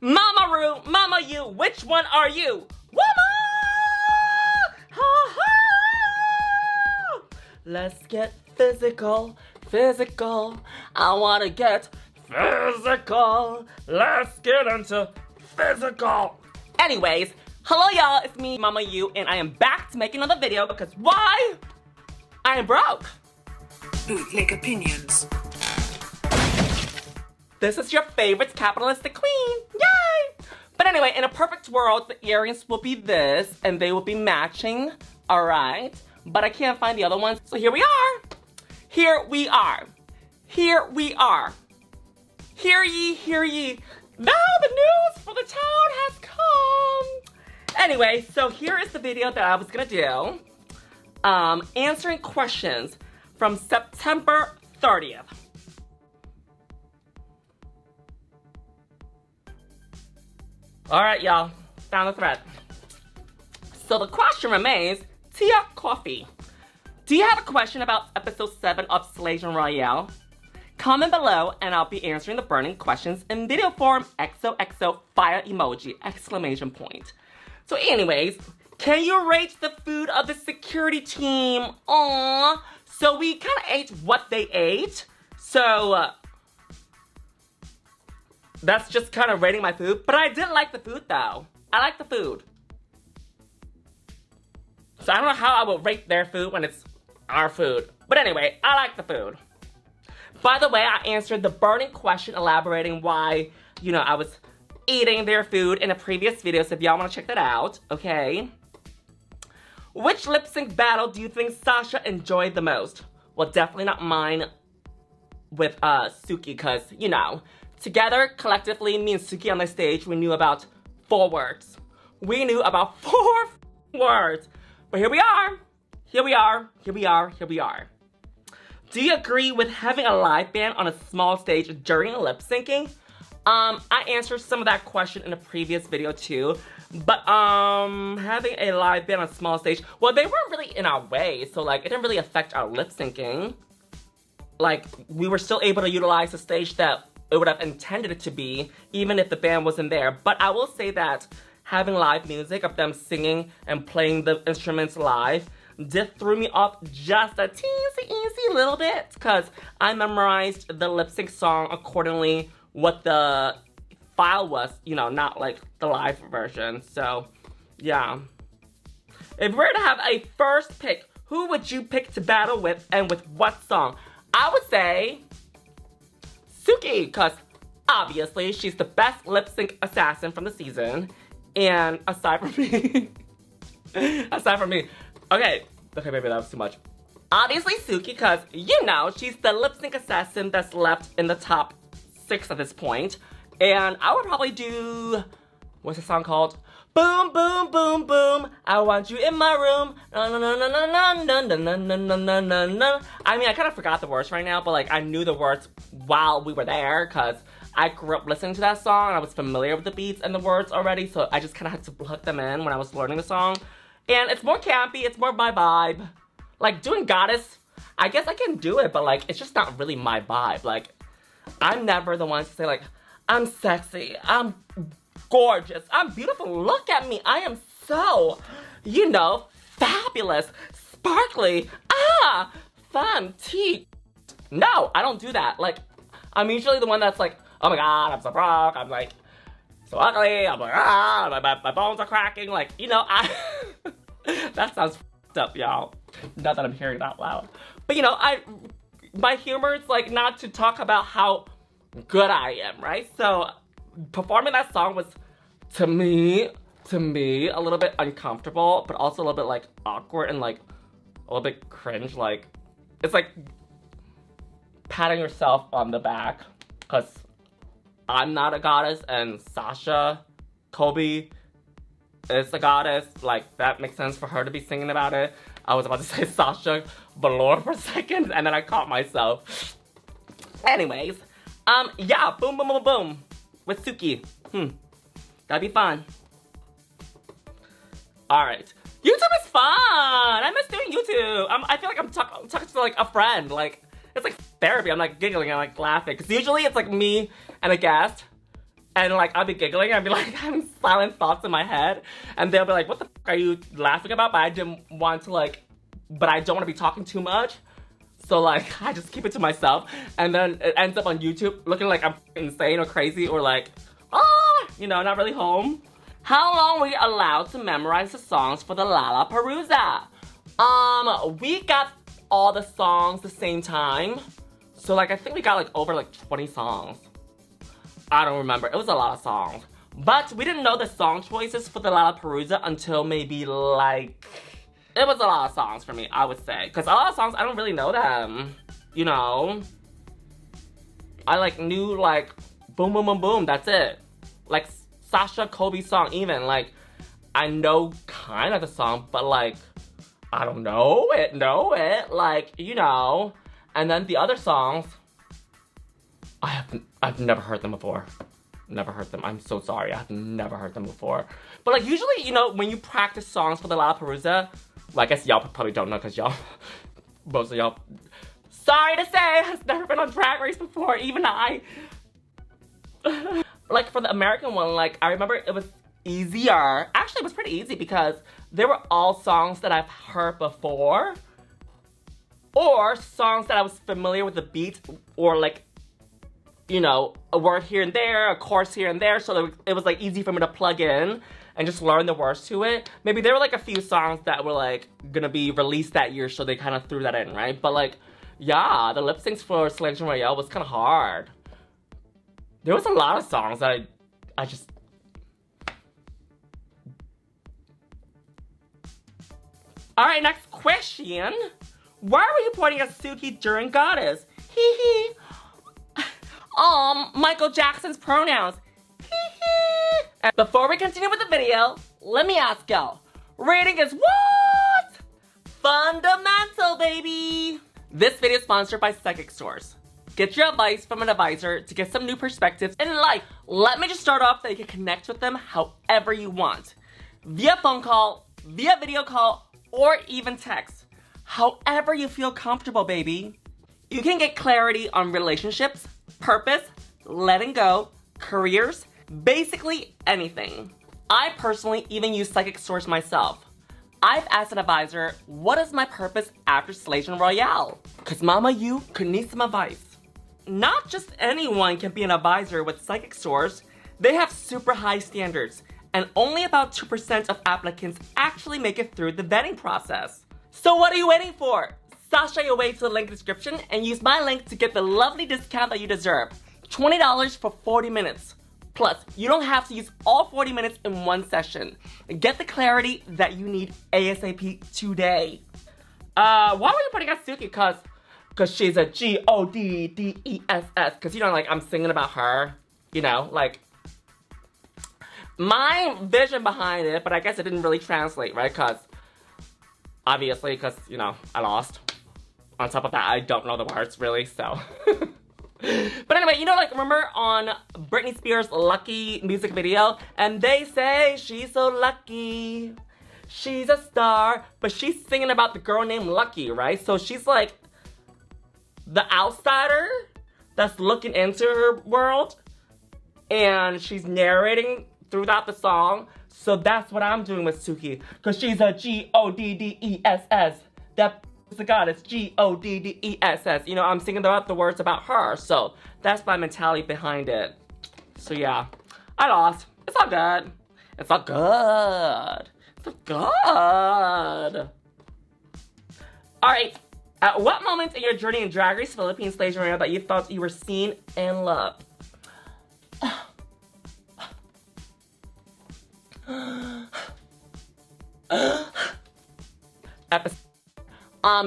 Mama Ru, Mama you, which one are you? Woman! Ha ha! Let's get physical, physical. I wanna get physical. Let's get into physical. Anyways, hello y'all, it's me, Mama You, and I am back to make another video because why? I am broke. Bootleg opinions. This is your favorite capitalistic queen. Yay! But anyway, in a perfect world, the earrings will be this, and they will be matching, all right? But I can't find the other ones, so here we are. Here we are. Here we are. Hear ye, hear ye. Now the news for the town has come. Anyway, so here is the video that I was gonna do. Answering questions from September 30th. All right, y'all, found the thread. So the question remains, Tia Coffee, do you have a question about episode 7 of Slaysian Royale? Comment below and I'll be answering the burning questions in video form, XOXO fire emoji, exclamation point. So anyways, can you rate the food of the security team? Aww. So we kind of ate what they ate. So that's just kind of rating my food. But I did like the food though. I like the food. So I don't know how I will rate their food when it's our food. But anyway, I like the food. By the way, I answered the burning question elaborating why, you know, I was eating their food in a previous video. So if y'all want to check that out, okay. Which lip sync battle do you think Sasha enjoyed the most? Well, definitely not mine with Suki, because, you know, together, collectively, me and Suki on the stage, we knew about 4 words. We knew about 4 words. But here we are. Here we are. Here we are. Here we are. Do you agree with having a live band on a small stage during lip syncing? I answered some of that question in a previous video too. But having a live band on a small stage, well, they weren't really in our way, so like it didn't really affect our lip syncing. Like we were still able to utilize the stage that it would have intended it to be, even if the band wasn't there. But I will say that having live music of them singing and playing the instruments live did throw me off just a teensy little bit, because I memorized the lip sync song accordingly what the file was, you know, not like the live version. So yeah, if we were to have a first pick, who would you pick to battle with and with what song? I would say Suki, because obviously she's the best lip sync assassin from the season. And aside from me, okay, maybe that was too much. Obviously Suki, because you know, she's the lip sync assassin that's left in the top 6 at this point. And I would probably do, what's the song called? Boom, boom, boom, boom. I want you in my room. Na na na na na na na na na na na na. I mean, I kind of forgot the words right now, but like I knew the words while we were there, because I grew up listening to that song and I was familiar with the beats and the words already, so I just kind of had to hook them in when I was learning the song. And it's more campy, it's more my vibe. Like doing Goddess, I guess I can do it, but like it's just not really my vibe. Like I'm never the one to say like, I'm sexy, I'm gorgeous, I'm beautiful, look at me, I am so, you know, fabulous, sparkly, fun, tea. No, I don't do that. Like, I'm usually the one that's like, oh my god, I'm so broke, I'm like, so ugly, I'm like, my bones are cracking, like, you know, that sounds f***ed up, y'all. Not that I'm hearing it out loud. But you know, my humor is like not to talk about how good I am, right? So performing that song was, to me, a little bit uncomfortable, but also a little bit like awkward and like a little bit cringe. Like, it's like patting yourself on the back, because I'm not a goddess and Sasha Kobe is a goddess. Like, that makes sense for her to be singing about it. I was about to say Sasha Velour for a second, and then I caught myself. Anyways, yeah, boom, boom, boom, boom, with Suki. That'd be fun. All right, YouTube is fun. I miss doing YouTube. I feel like I'm talking to like a friend. Like, it's like therapy. I'm like giggling, I'm like laughing. Because usually it's like me and a guest. And like, I'd be giggling, I'd be like having silent thoughts in my head. And they'll be like, what the fuck are you laughing about? But I didn't want to like, but I don't want to be talking too much. So like, I just keep it to myself. And then it ends up on YouTube looking like I'm insane or crazy or like, you know, not really home. How long were you allowed to memorize the songs for the LaLaPaRuZa? We got all the songs the same time. So like, I think we got like over like 20 songs. I don't remember, it was a lot of songs. But we didn't know the song choices for the LaLaPaRuZa until maybe like, it was a lot of songs for me, I would say. Because a lot of songs, I don't really know them, you know? I like knew like, boom, boom, boom, boom, that's it. Like Sasha Kobe's song even, like, I know kind of the song, but like, I don't know it, like, you know. And then the other songs, I've never heard them before. Never heard them. I'm so sorry. I've never heard them before. But like usually, you know, when you practice songs for the LaLaPaRuZa, well, I guess y'all probably don't know because y'all, most of y'all, sorry to say, has never been on Drag Race before, even I. Like for the American one, like I remember it was easier. Actually, it was pretty easy because they were all songs that I've heard before. Or songs that I was familiar with the beat or like, you know, a word here and there, a chorus here and there, so it was like easy for me to plug in and just learn the words to it. Maybe there were like a few songs that were like gonna be released that year, so they kind of threw that in, right? But like, yeah, the lip syncs for Slaysian Royale was kind of hard. There was a lot of songs that I just... Alright, next question. Why were you pointing at Suki during Goddess? Hee hee. Michael Jackson's pronouns. And before we continue with the video, let me ask y'all, rating is what? Fundamental, baby! This video is sponsored by Psychic Source. Get your advice from an advisor to get some new perspectives in life. Let me just start off that you can connect with them however you want. Via phone call, via video call, or even text. However you feel comfortable, baby. You can get clarity on relationships, purpose, letting go, careers, basically anything. I personally even use Psychic Source myself. I've asked an advisor, what is my purpose after Slaysian Royale? Cause mama, you could need some advice. Not just anyone can be an advisor with Psychic Source. They have super high standards, and only about 2% of applicants actually make it through the vetting process. So what are you waiting for? Sasha your way to the link in the description and use my link to get the lovely discount that you deserve. $20 for 40 minutes. Plus, you don't have to use all 40 minutes in one session. Get the clarity that you need ASAP today. Why were you putting out Suki? Cause she's a G-O-D-D-E-S-S. Cause you know, like, I'm singing about her. You know, like, my vision behind it, but I guess it didn't really translate, right? Obviously, you know, I lost. On top of that, I don't know the words, really, so. But anyway, you know, like, remember on Britney Spears' Lucky music video? And they say she's so lucky. She's a star. But she's singing about the girl named Lucky, right? So she's like the outsider that's looking into her world. And she's narrating throughout the song. So that's what I'm doing with Suki. Because she's a G-O-D-D-E-S-S. That is a goddess. G-O-D-D-E-S-S. You know, I'm singing about the words about her. So that's my mentality behind it. So yeah, I lost. It's all good. It's all good. It's all good. Alright, at what moment in your journey in Drag Race Philippines Slaysian Royale that you thought you were seen and loved?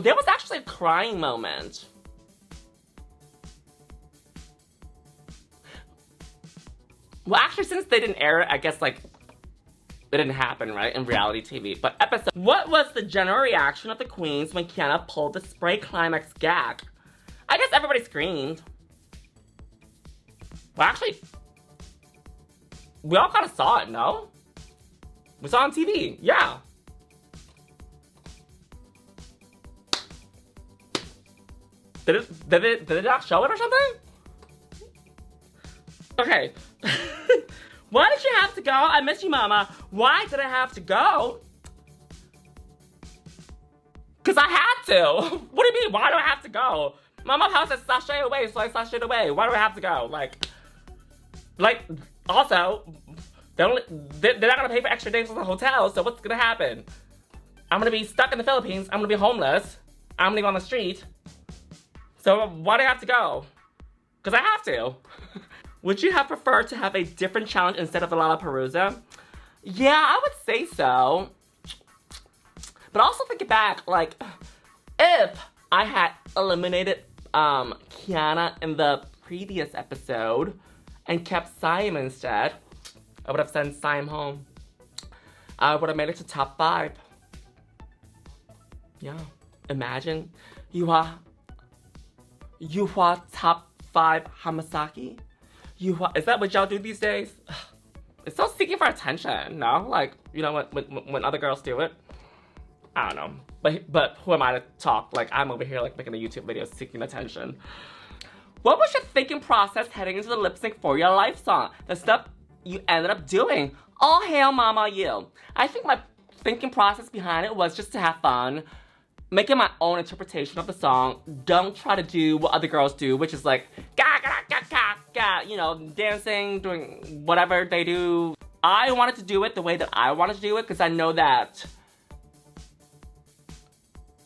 There was actually a crying moment. Well, actually, since they didn't air it, I guess, like, it didn't happen, right, in reality TV. But what was the general reaction of the queens when Kiana pulled the spray climax gag? I guess everybody screamed. Well, actually, we all kind of saw it, no? We saw it on TV, yeah. Did it not show it or something? Okay. Why did you have to go? I miss you, Mama. Why did I have to go? Because I had to. What do you mean, why do I have to go? Mama's house said sashay away, so I sashayed away. Why do I have to go? Like, also, they're not gonna pay for extra days at the hotel, so what's gonna happen? I'm gonna be stuck in the Philippines, I'm gonna be homeless, I'm gonna be on the street. So why do I have to go? Because I have to. Would you have preferred to have a different challenge instead of the LaLaPaRuZa? Yeah, I would say so. But also thinking back, like, if I had eliminated Kiana in the previous episode and kept Siam instead, I would have sent Siam home. I would have made it to top 5. Yeah, imagine you are top 5 Hamasaki. Is that what y'all do these days? It's so seeking for attention, no? Like, you know, when other girls do it. I don't know, but who am I to talk? Like, I'm over here like making a YouTube video seeking attention. What was your thinking process heading into the lip sync for your life song? The stuff you ended up doing. All hail Mama you. I think my thinking process behind it was just to have fun, making my own interpretation of the song. Don't try to do what other girls do, which is like, ga ga ga ga ga, you know, dancing, doing whatever they do. I wanted to do it the way that I wanted to do it because I know that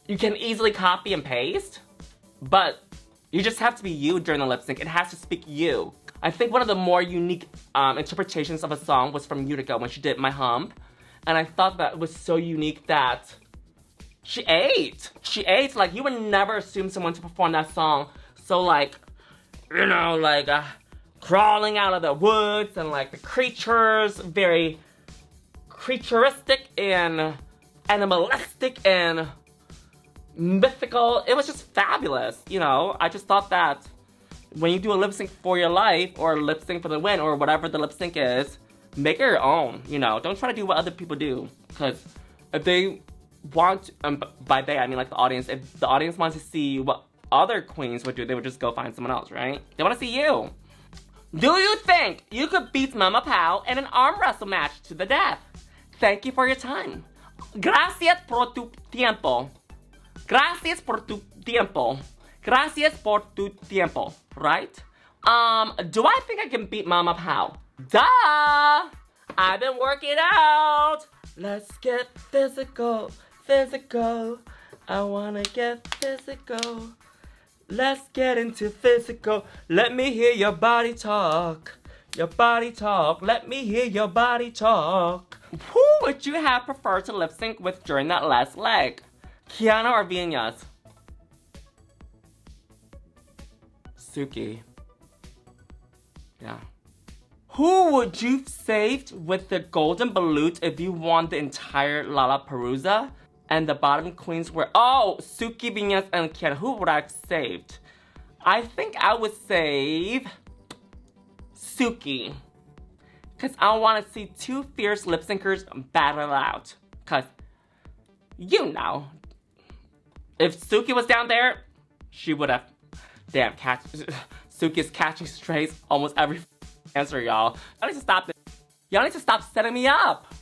you can easily copy and paste, but you just have to be you during the lip sync. It has to speak you. I think one of the more unique interpretations of a song was from Utica when she did My Hump. And I thought that was so unique that she ate. She ate. Like, you would never assume someone to perform that song. So, like, you know, like, crawling out of the woods and, like, the creatures, very creaturistic and animalistic and mythical. It was just fabulous, you know. I just thought that when you do a lip sync for your life or lip sync for the win or whatever the lip sync is, make it your own, you know. Don't try to do what other people do, because if they want, by they I mean like the audience, if the audience wants to see what other queens would do, they would just go find someone else, right? They want to see you. Do you think you could beat Mama Pao in an arm wrestle match to the death? Thank you for your time. Gracias por tu tiempo. Gracias por tu tiempo. Gracias por tu tiempo, right? Do I think I can beat Mama Pao? Duh! I've been working out. Let's get physical, physical. I wanna get physical. Let's get into physical. Let me hear your body talk. Your body talk. Let me hear your body talk. Who would you have preferred to lip sync with during that last leg? Kiana or Viñas? Suki. Yeah. Who would you have saved with the golden balut if you won the entire LaLaPaRuZa? And the bottom queens were, oh, Suki, Viñas, and Kiana. Who would I have saved? I think I would save Suki. Because I want to see two fierce lip syncers battle out. Because, you know, if Suki was down there, she would have, damn, Suki is catching strays almost every answer, y'all. Y'all need to stop this. Y'all need to stop setting me up.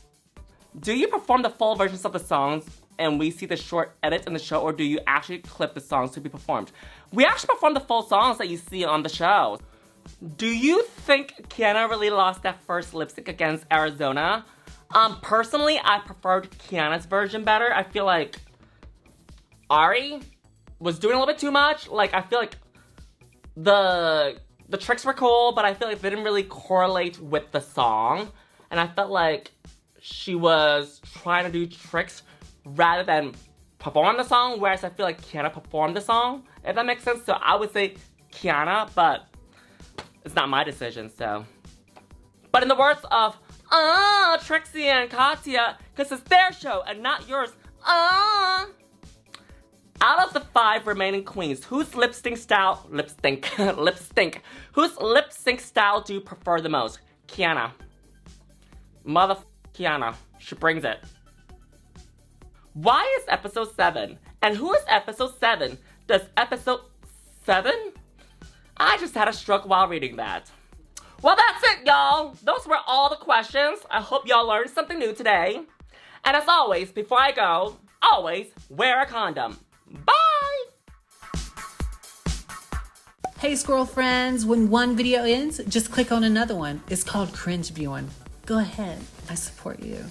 Do you perform the full versions of the songs and we see the short edits in the show, or do you actually clip the songs to be performed? We actually perform the full songs that you see on the show. Do you think Kiana really lost that first lip sync against Arizona? Personally, I preferred Kiana's version better. I feel like Ari was doing a little bit too much. Like, I feel like the tricks were cool, but I feel like they didn't really correlate with the song. And I felt like she was trying to do tricks rather than perform the song, whereas I feel like Kiana performed the song, if that makes sense. So I would say Kiana, but it's not my decision, so. But in the words of, Trixie and Katya, because it's their show and not yours, Out of the 5 remaining queens, whose whose lip sync style do you prefer the most? Kiana. Kiana. She brings it. Why is episode 7? And who is episode 7? Does episode 7? I just had a stroke while reading that. Well, that's it, y'all. Those were all the questions. I hope y'all learned something new today. And as always, before I go, always wear a condom. Bye! Hey, squirrel friends, when one video ends, just click on another one. It's called cringe viewing. Go ahead. I support you.